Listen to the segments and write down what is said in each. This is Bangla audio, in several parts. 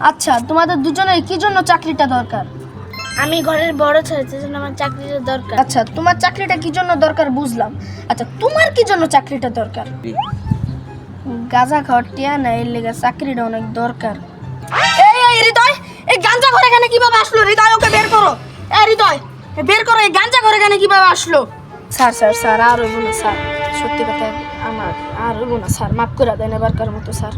আচ্ছা, তোমাদের দুজনের কি জন্য চাকরিটা দরকার? আমি ঘরের বড় ছেলে, সেজন্য আমার চাকরিটা দরকার। আচ্ছা, তোমার চাকরিটা কি জন্য দরকার বুঝলাম। আচ্ছা, তোমার কি জন্য চাকরিটা দরকার? গাঁজা খাওয়ার টিয়া না, এর লেগে চাকরিটা অনেক দরকার। এই হৃদয়, এই গাঁজা ঘর এখানে কিভাবে আসলো? হৃদয়, ওকে বের করো। এই হৃদয়, বের করো, এই গাঁজা ঘর এখানে কিভাবে আসলো? স্যার স্যার স্যার, আর হইব না স্যার, সত্যি কথা আমার আর হইব না স্যার, মাফ করে দেন এবারকার মতো স্যার।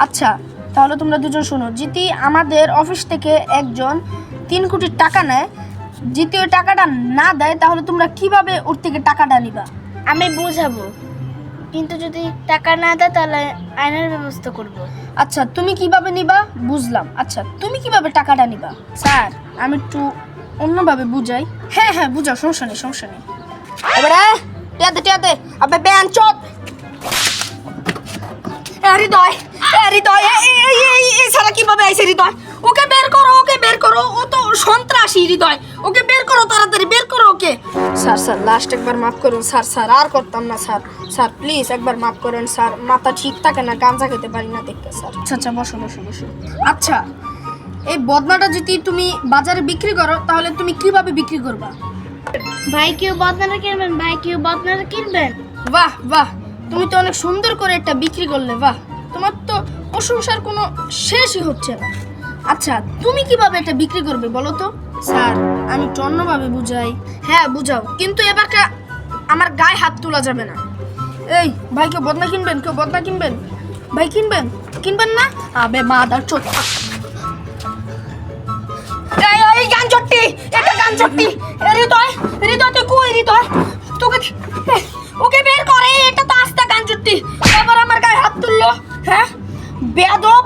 আচ্ছা, তাহলে তোমরা দুজন শোনো, যদি আমাদের অফিস থেকে একজন 3 কোটি টাকা নেয়, যদি ওই টাকাটা না দেয় তাহলে তোমরা কিভাবে ওর থেকে টাকাটা নিবা? আমি বুঝাবো, কিন্তু যদি টাকা না দেয় তাহলে আইনের ব্যবস্থা করব। আচ্ছা, তুমি কিভাবে নিবা বুঝলাম। আচ্ছা, তুমি কিভাবে টাকাটা নিবা? স্যার, আমি একটু অন্যভাবে বুঝাই। হ্যাঁ হ্যাঁ, বুঝাও, সমস্যা নেই সমস্যা নেই। এবারে টিয়াতে আবে বেন চোদ। হৃদয়, হৃদয়, এই সারা কিভাবে আইছে? হৃদয়, ওকে বের করো, ওকে বের করো, ও তো সন্ত্রাসী। হৃদয়, ওকে বের করো, তাড়াতাড়ি বের করো ওকে। স্যার স্যার, লাস্ট একবার মাফ করুন স্যার, স্যার আর করতাম না স্যার, স্যার প্লিজ একবার মাফ করেন স্যার, মাথা ঠিক থাকে না, গাঁজা খেতে পারি না দেখতে স্যার। আচ্ছা আচ্ছা, বসো বসো বসো। আচ্ছা, এই বদনাটা যদি তুমি বাজারে বিক্রি করো তাহলে তুমি কিভাবে বিক্রি করবা? ভাই কেউ বদনাটা কিনবেন? ভাই কেউ বদনাটা কিনবেন? বাহ বাহ, তুমি তো অনেক সুন্দর করে এটা বিক্রি করলে, বাহ, তোমার তো প্রশংসার কোনো শেষই হচ্ছে না। আচ্ছা, তুমি কিভাবে এটা বিক্রি করবে বলো তো? স্যার, আমি একটু অন্যভাবে বুঝাই। হ্যাঁ বুঝাও, কিন্তু এবারটা আমার গায়ে হাত তোলা যাবে না। এই ভাই, কেউ বদনা কিনবেন? কেউ বদনা কিনবেন? ভাই কিনবেন? কিনবেন না? আবে মাদার চোদ। এই গান চট্টি, এটা গান চট্টি। হৃদয়, হৃদয় তুই কই? হৃদয়, তোকে ওকে বের করে, এটা তো আস্তা গান চট্টি, আবার আমার গায়ে হাত তুললো। হ্যাঁ বেয়াদব।